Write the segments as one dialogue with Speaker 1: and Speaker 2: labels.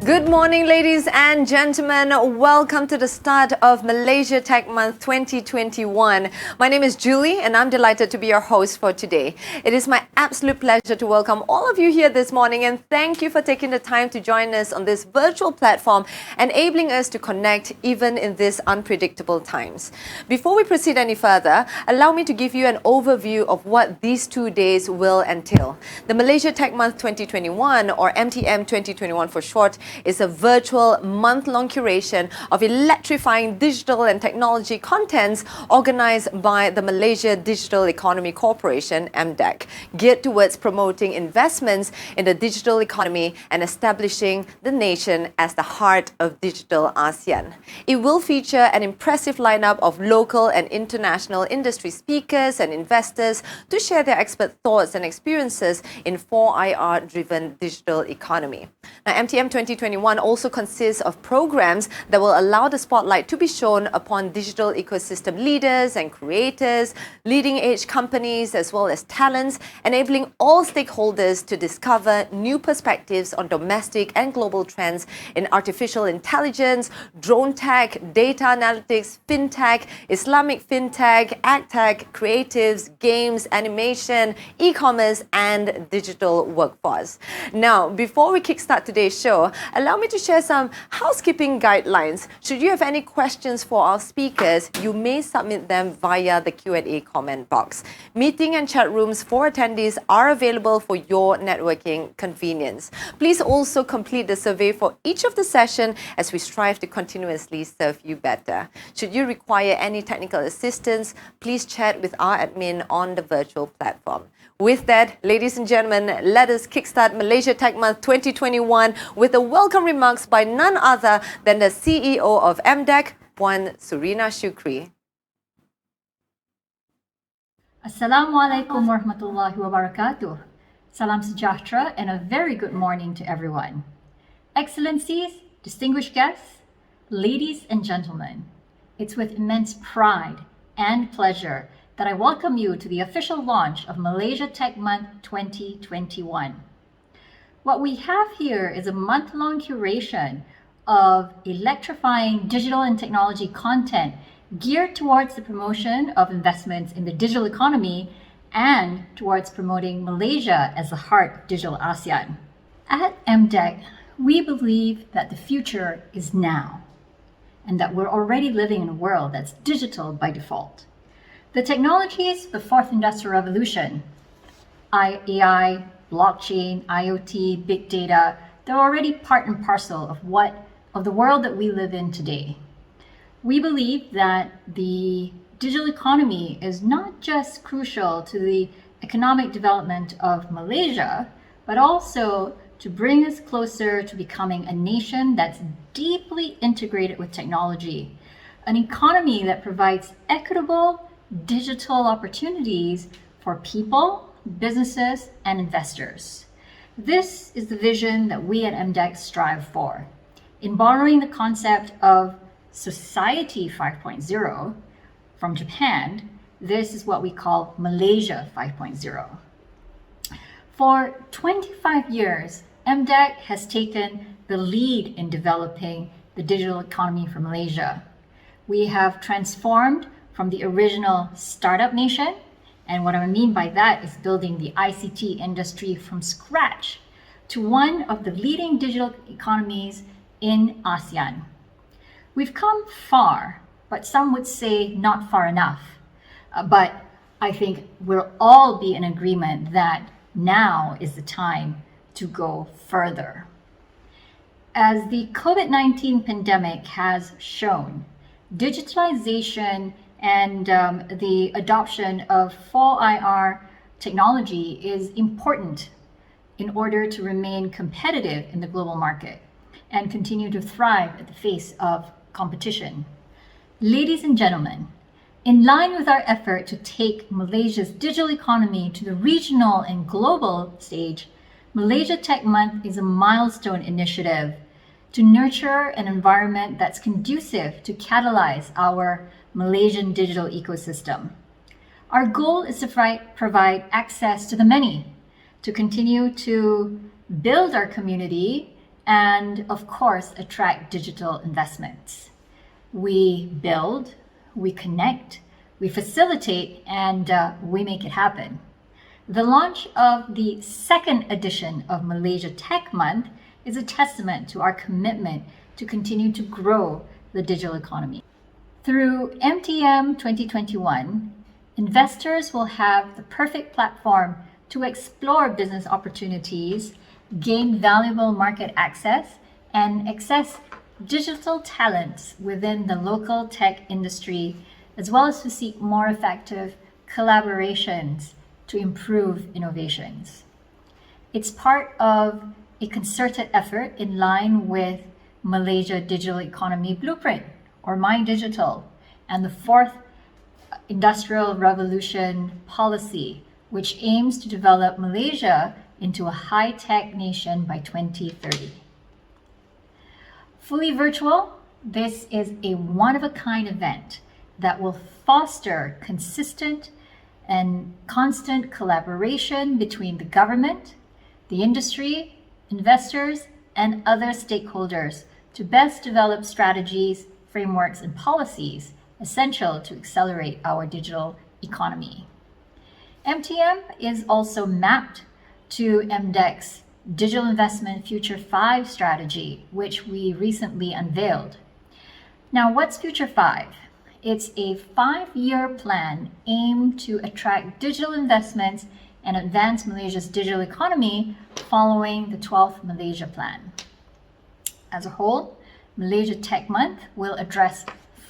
Speaker 1: Good morning, ladies and gentlemen. Welcome to the start of Malaysia Tech Month 2021. My name is Julie and I'm delighted to be your host for today. It is my absolute pleasure to welcome all of you here this morning and thank you for taking the time to join us on this virtual platform, enabling us to connect even in these unpredictable times. Before we proceed any further, allow me to give you an overview of what these 2 days will entail. The Malaysia Tech Month 2021, or MTM 2021 for short, is a virtual month-long curation of electrifying digital and technology contents organized by the Malaysia Digital Economy Corporation, MDEC, geared towards promoting investments in the digital economy and establishing the nation as the heart of digital ASEAN. It will feature an impressive lineup of local and international industry speakers and investors to share their expert thoughts and experiences in 4IR-driven digital economy. Now, MTM 2021 also consists of programs that will allow the spotlight to be shown upon digital ecosystem leaders and creators, leading-edge companies, as well as talents, enabling all stakeholders to discover new perspectives on domestic and global trends in artificial intelligence, drone tech, data analytics, fintech, Islamic fintech, agtech, creatives, games, animation, e-commerce, and digital workforce. Now, before we kickstart today's show, allow me to share some housekeeping guidelines. Should you have any questions for our speakers, you may submit them via the Q&A comment box. Meeting and chat rooms for attendees are available for your networking convenience. Please also complete the survey for each of the sessions as we strive to continuously serve you better. Should you require any technical assistance, please chat with our admin on the virtual platform. With that, ladies and gentlemen, let us kickstart Malaysia Tech Month 2021 with the welcome remarks by none other than the CEO of MDEC, Puan Surina Shukri.
Speaker 2: Assalamualaikum warahmatullahi wabarakatuh. Salam sejahtera and a very good morning to everyone. Excellencies, distinguished guests, ladies and gentlemen, it's with immense pride and pleasure that I welcome you to the official launch of Malaysia Tech Month 2021. What we have here is a month-long curation of electrifying digital and technology content geared towards the promotion of investments in the digital economy and towards promoting Malaysia as the heart of digital ASEAN. At MDEC, we believe that the future is now and that we're already living in a world that's digital by default. The technologies of the fourth industrial revolution, AI, blockchain, IoT, big data, they're already part and parcel of the world that we live in today. We believe that the digital economy is not just crucial to the economic development of Malaysia, but also to bring us closer to becoming a nation that's deeply integrated with technology, an economy that provides equitable digital opportunities for people, businesses, and investors. This is the vision that we at MDEC strive for. In borrowing the concept of Society 5.0 from Japan, this is what we call Malaysia 5.0. For 25 years, MDEC has taken the lead in developing the digital economy for Malaysia. We have transformed from the original startup nation, and what I mean by that is building the ICT industry from scratch, to one of the leading digital economies in ASEAN. We've come far, but some would say not far enough. But I think we'll all be in agreement that now is the time to go further. As the COVID-19 pandemic has shown, digitalization and the adoption of 4IR technology is important in order to remain competitive in the global market and continue to thrive at the face of competition. Ladies and gentlemen, in line with our effort to take Malaysia's digital economy to the regional and global stage, Malaysia Tech Month is a milestone initiative to nurture an environment that's conducive to catalyze our Malaysian digital ecosystem. Our goal is to provide access to the many, to continue to build our community and of course attract digital investments. We build, we connect, we facilitate, and we make it happen. The launch of the second edition of Malaysia Tech Month is a testament to our commitment to continue to grow the digital economy. Through MTM 2021, investors will have the perfect platform to explore business opportunities, gain valuable market access, and access digital talents within the local tech industry, as well as to seek more effective collaborations to improve innovations. It's part of a concerted effort in line with Malaysia Digital Economy Blueprint, or My Digital, and the Fourth Industrial Revolution policy, which aims to develop Malaysia into a high-tech nation by 2030. Fully virtual, this is a one-of-a-kind event that will foster consistent and constant collaboration between the government, the industry, investors, and other stakeholders to best develop strategies, frameworks, and policies essential to accelerate our digital economy. MTM is also mapped to MDEC's Digital Investment Future 5 strategy, which we recently unveiled. Now, what's Future 5? It's a 5-year plan aimed to attract digital investments and advance Malaysia's digital economy following the 12th Malaysia Plan. As a whole, Malaysia Tech Month will address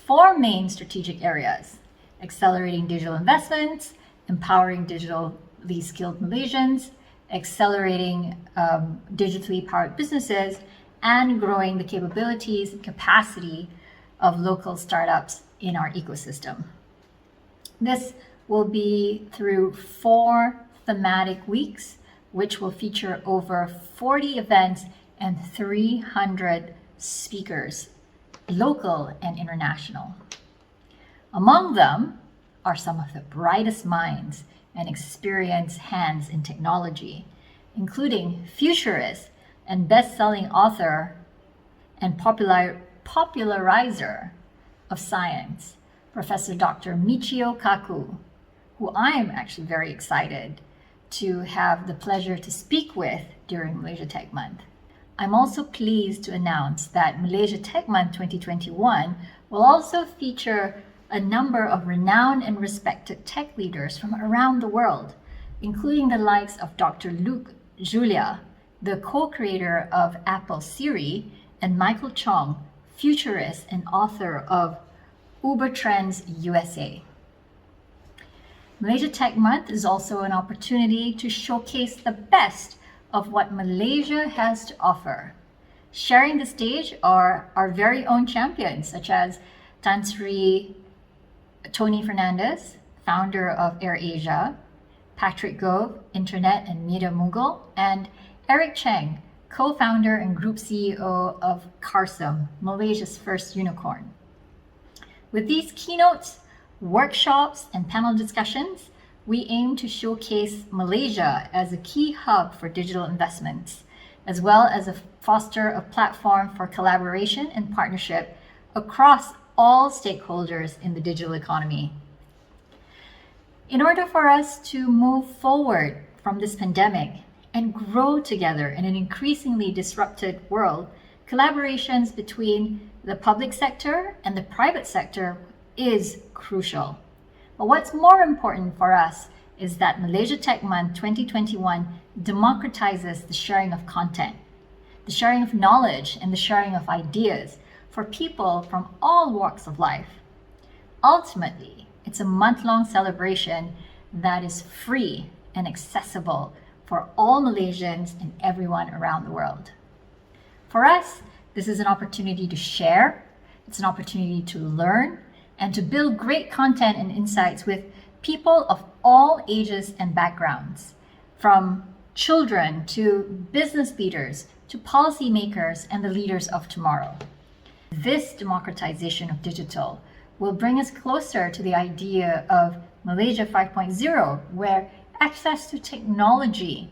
Speaker 2: 4 main strategic areas: accelerating digital investments, empowering digitally skilled Malaysians, accelerating digitally powered businesses, and growing the capabilities and capacity of local startups in our ecosystem. This will be through 4 thematic weeks, which will feature over 40 events and 300 speakers, local and international. Among them are some of the brightest minds and experienced hands in technology, including futurist and best-selling author and popularizer of science, Professor Dr. Michio Kaku, who I am actually very excited to have the pleasure to speak with during Malaysia Tech Month. I'm also pleased to announce that Malaysia Tech Month 2021 will also feature a number of renowned and respected tech leaders from around the world, including the likes of Dr. Luke Julia, the co-creator of Apple Siri, and Michael Chong, futurist and author of Uber Trends USA. Malaysia Tech Month is also an opportunity to showcase the best of what Malaysia has to offer. Sharing the stage are our very own champions, such as Tan Sri Tony Fernandez, founder of AirAsia, Patrick Gove, Internet and Media Mogul, and Eric Cheng, co-founder and group CEO of Carsum, Malaysia's first unicorn. With these keynotes, workshops, and panel discussions, we aim to showcase Malaysia as a key hub for digital investments, as well as foster a platform for collaboration and partnership across all stakeholders in the digital economy. In order for us to move forward from this pandemic and grow together in an increasingly disrupted world, collaborations between the public sector and the private sector is crucial. But what's more important for us is that Malaysia Tech Month 2021 democratizes the sharing of content, the sharing of knowledge, and the sharing of ideas for people from all walks of life. Ultimately, it's a month-long celebration that is free and accessible for all Malaysians and everyone around the world. For us, this is an opportunity to share, it's an opportunity to learn, and to build great content and insights with people of all ages and backgrounds, from children to business leaders to policymakers and the leaders of tomorrow. This democratization of digital will bring us closer to the idea of Malaysia 5.0, where access to technology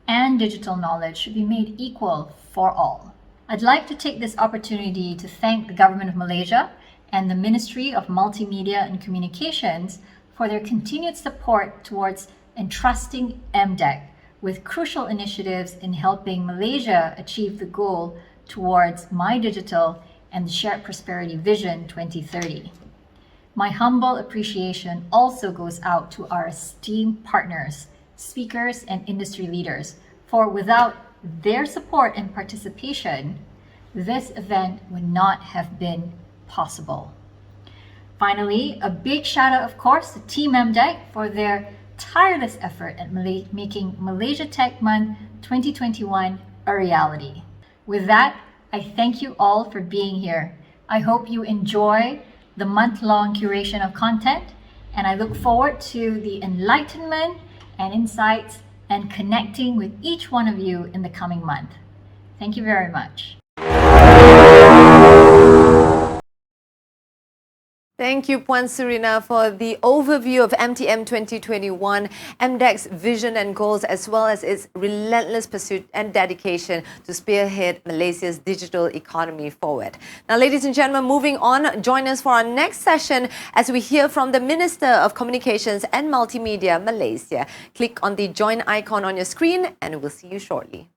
Speaker 2: and digital knowledge should be made equal for all. I'd like to take this opportunity to thank the Government of Malaysia and the Ministry of Multimedia and Communications for their continued support towards entrusting MDEC with crucial initiatives in helping Malaysia achieve the goal towards My Digital and the Shared Prosperity Vision 2030. My humble appreciation also goes out to our esteemed partners, speakers, and industry leaders, for without their support and participation, this event would not have been possible. Finally, a big shout out, of course, to Team MDEC for their tireless effort at making Malaysia Tech Month 2021 a reality. With that, I thank you all for being here. I hope you enjoy the month-long curation of content, and I look forward to the enlightenment and insights and connecting with each one of you in the coming month. Thank you very much.
Speaker 1: Thank you, Puan Surina, for the overview of MTM 2021, MDEC's vision and goals, as well as its relentless pursuit and dedication to spearhead Malaysia's digital economy forward. Now, ladies and gentlemen, moving on, join us for our next session as we hear from the Minister of Communications and Multimedia, Malaysia. Click on the join icon on your screen and we'll see you shortly.